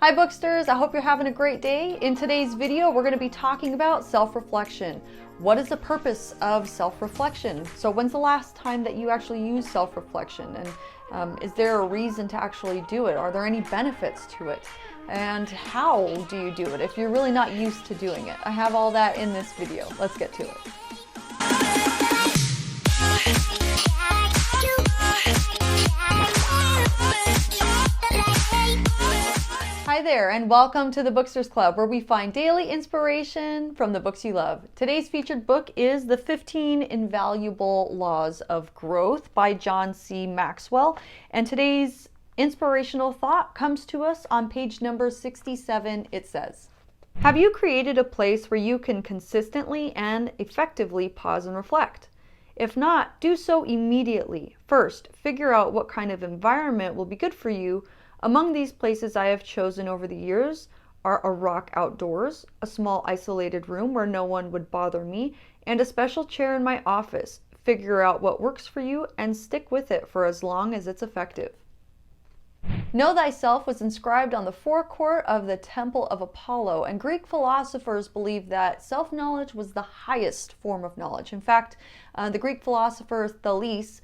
Hi Booksters, I hope you're having a great day. In today's video, we're going to be talking about self-reflection. What is the purpose of self-reflection? So when's the last time that you actually used self-reflection? And is there a reason to actually do it? Are there any benefits to it? And how do you do it if you're really not used to doing it? I have all that in this video. Let's get to it. Hi there, and welcome to the Booksters Club, where we find daily inspiration from the books you love. Today's featured book is The 15 Invaluable Laws of Growth by John C Maxwell, and today's inspirational thought comes to us on page number 67. It says, have you created a place where you can consistently and effectively pause and reflect? If not, do so immediately. First, figure out what kind of environment will be good for you. Among these places I have chosen over the years are a rock outdoors, a small isolated room where no one would bother me, and a special chair in my office. Figure out what works for you and stick with it for as long as it's effective. Know thyself was inscribed on the forecourt of the Temple of Apollo, and Greek philosophers believed that self-knowledge was the highest form of knowledge. In fact, the Greek philosopher Thales,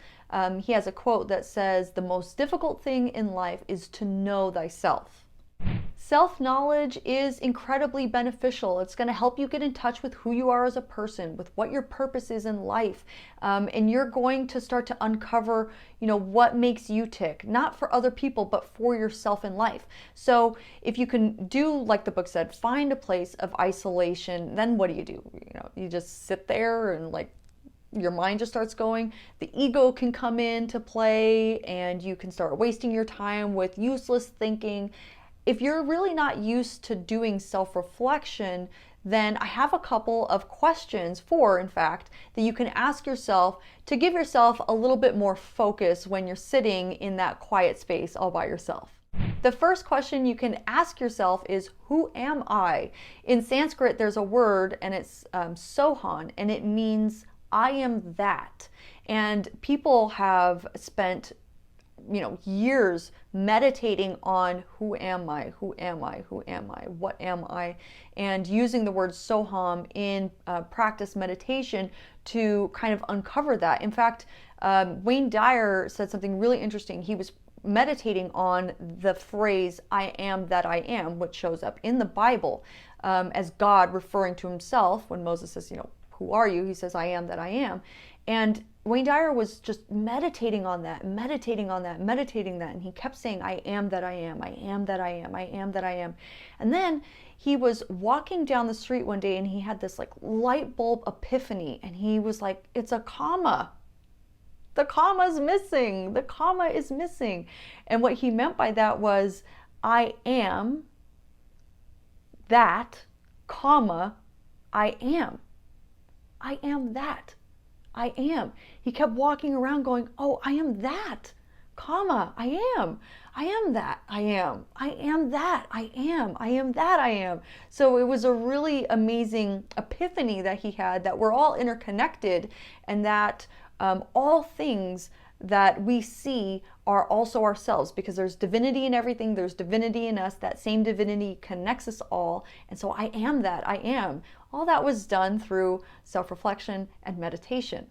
he has a quote that says, the most difficult thing in life is to know thyself. Self-knowledge is incredibly beneficial. It's going to help you get in touch with who you are as a person, with what your purpose is in life. And you're going to start to uncover, what makes you tick, not for other people, but for yourself in life. So if you can do, like the book said, find a place of isolation, then what do? You just sit there and your mind just starts going. The ego can come into play and you can start wasting your time with useless thinking. If you're really not used to doing self-reflection, then I have a couple of questions in fact, that you can ask yourself to give yourself a little bit more focus when you're sitting in that quiet space all by yourself. The first question you can ask yourself is, who am I? In Sanskrit, there's a word and it's sohan, and it means I am that. And people have spent years meditating on who am I, who am I, who am I, what am I, and using the word soham in practice meditation to kind of uncover that. In fact, Wayne Dyer said something really interesting. He was meditating on the phrase, I am that I am, which shows up in the Bible as God referring to himself. When Moses says, who are you? He says, I am that I am. And Wayne Dyer was just meditating on that, meditating that. And he kept saying, I am that I am, I am that I am, I am that I am. And then he was walking down the street one day and he had this light bulb epiphany. And he was like, it's a comma. The comma's missing. The comma is missing. And what he meant by that was, I am that, comma, I am. I am that. I am. He kept walking around going, oh, I am that, comma, I am. I am that, I am. I am that, I am. I am that, I am. So it was a really amazing epiphany that he had, that we're all interconnected, and that all things that we see are also ourselves, because there's divinity in everything, there's divinity in us, that same divinity connects us all, and so I am that, I am. All that was done through self-reflection and meditation.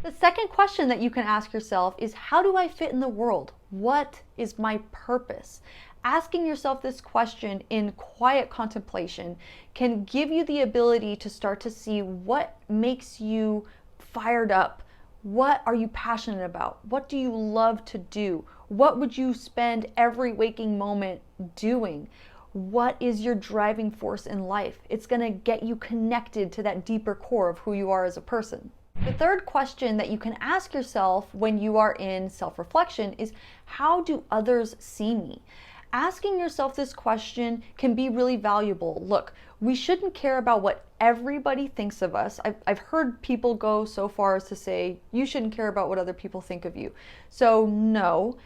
The second question that you can ask yourself is, how do I fit in the world? What is my purpose? Asking yourself this question in quiet contemplation can give you the ability to start to see what makes you fired up. What are you passionate about? What do you love to do? What would you spend every waking moment doing? What is your driving force in life? It's going to get you connected to that deeper core of who you are as a person. The third question that you can ask yourself when you are in self-reflection is, how do others see me? Asking yourself this question can be really valuable. Look, we shouldn't care about what everybody thinks of us. I've heard people go so far as to say, you shouldn't care about what other people think of you. So no.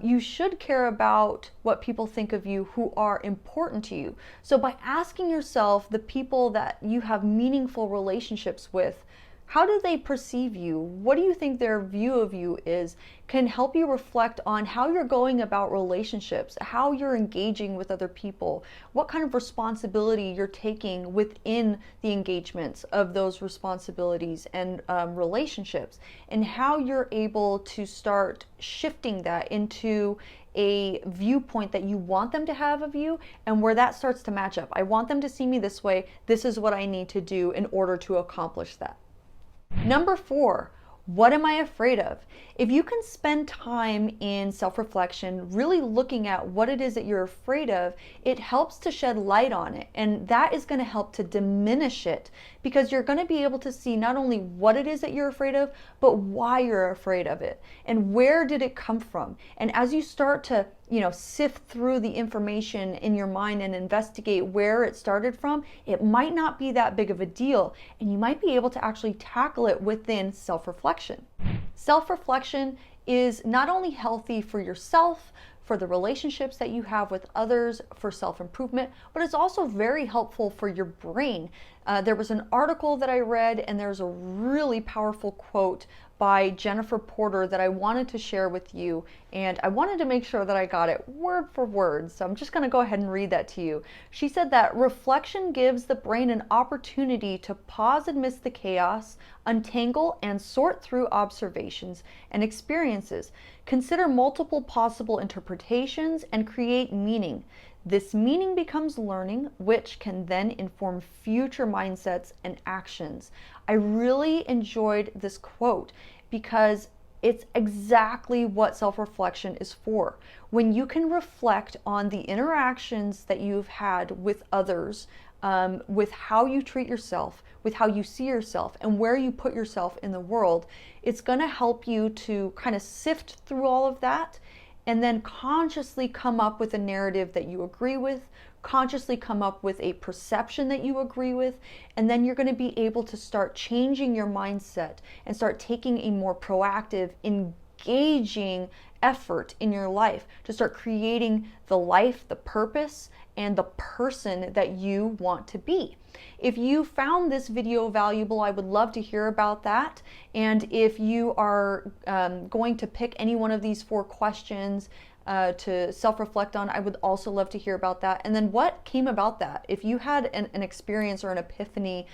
You should care about what people think of you who are important to you. So by asking yourself the people that you have meaningful relationships with, How do they perceive you? What do you think their view of you is? Can help you reflect on how you're going about relationships, how you're engaging with other people, what kind of responsibility you're taking within the engagements of those responsibilities and relationships, and how you're able to start shifting that into a viewpoint that you want them to have of you, and where that starts to match up. I want them to see me this way. This is what I need to do in order to accomplish that. Number 4, what am I afraid of? If you can spend time in self-reflection, really looking at what it is that you're afraid of, it helps to shed light on it. And that is going to help to diminish it, because you're going to be able to see not only what it is that you're afraid of, but why you're afraid of it and where did it come from. And as you start to sift through the information in your mind and investigate where it started from, it might not be that big of a deal, and you might be able to actually tackle it within self-reflection. Self-reflection is not only healthy for yourself, for the relationships that you have with others, for self-improvement, but it's also very helpful for your brain. There was an article that I read, and there's a really powerful quote by Jennifer Porter that I wanted to share with you, and I wanted to make sure that I got it word for word, so I'm just going to go ahead and read that to you. She said that reflection gives the brain an opportunity to pause amidst the chaos, untangle and sort through observations and experiences, consider multiple possible interpretations, and create meaning. This meaning becomes learning, which can then inform future mindsets and actions. I really enjoyed this quote because it's exactly what self-reflection is for. When you can reflect on the interactions that you've had with others, with how you treat yourself, with how you see yourself, and where you put yourself in the world, it's going to help you to kind of sift through all of that and then consciously come up with a narrative that you agree with, consciously come up with a perception that you agree with, and then you're going to be able to start changing your mindset and start taking a more proactive, engaging effort in your life to start creating the life, the purpose, and the person that you want to be. If you found this video valuable, I would love to hear about that. And if you are going to pick any one of these 4 questions to self-reflect on, I would also love to hear about that. And then what came about that? If you had an experience or an epiphany,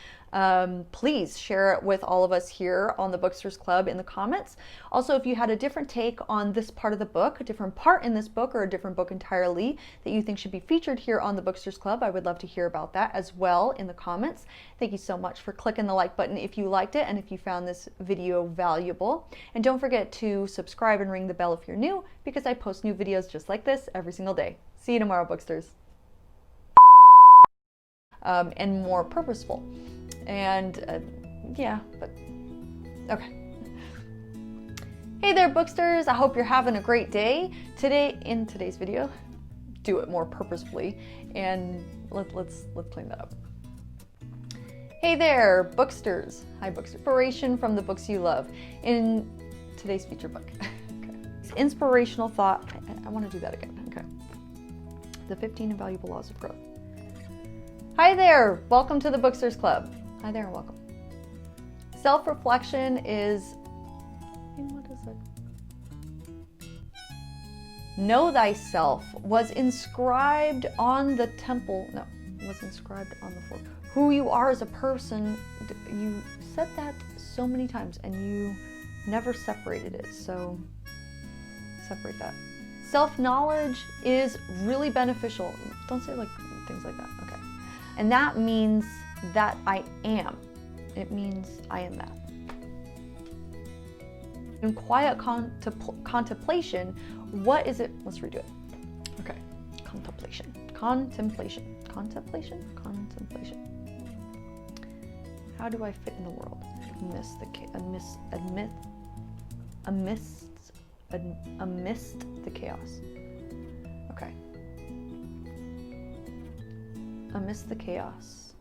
please share it with all of us here on the Booksters Club in the comments. Also, if you had a different take on this part of the book, a different part in this book, or a different book entirely that you think should be featured here on the Booksters Club, I would love to hear about that as well in the comments. Thank you so much for clicking the like button if you liked it and if you found this video valuable. And don't forget to subscribe and ring the bell if you're new, because I post new videos just like this every single day. See you tomorrow, Booksters. And more purposeful. And yeah, but okay. Hey there, Booksters. I hope you're having a great day. In today's video, do it more purposefully, and let's clean that up. Hey there, Booksters. Hi, Booksters. Inspiration from the books you love. In today's feature book. Okay. Inspirational thought. I want to do that again. Okay. The 15 Invaluable Laws of Growth. Hi there. Welcome to the Booksters Club. Hi there and welcome. Self-reflection is, what is it? Know thyself was inscribed on the temple, no, was inscribed on the floor. Who you are as a person, you said that so many times and you never separated it, so separate that. Self-knowledge is really beneficial. Don't say like things like that, okay. And that means that I am. It means I am that. In quiet contemplation, what is it? Let's redo it. Okay. Contemplation. Contemplation. Contemplation. Contemplation. How do I fit in the world? Amidst the chaos. Okay. Amidst the chaos.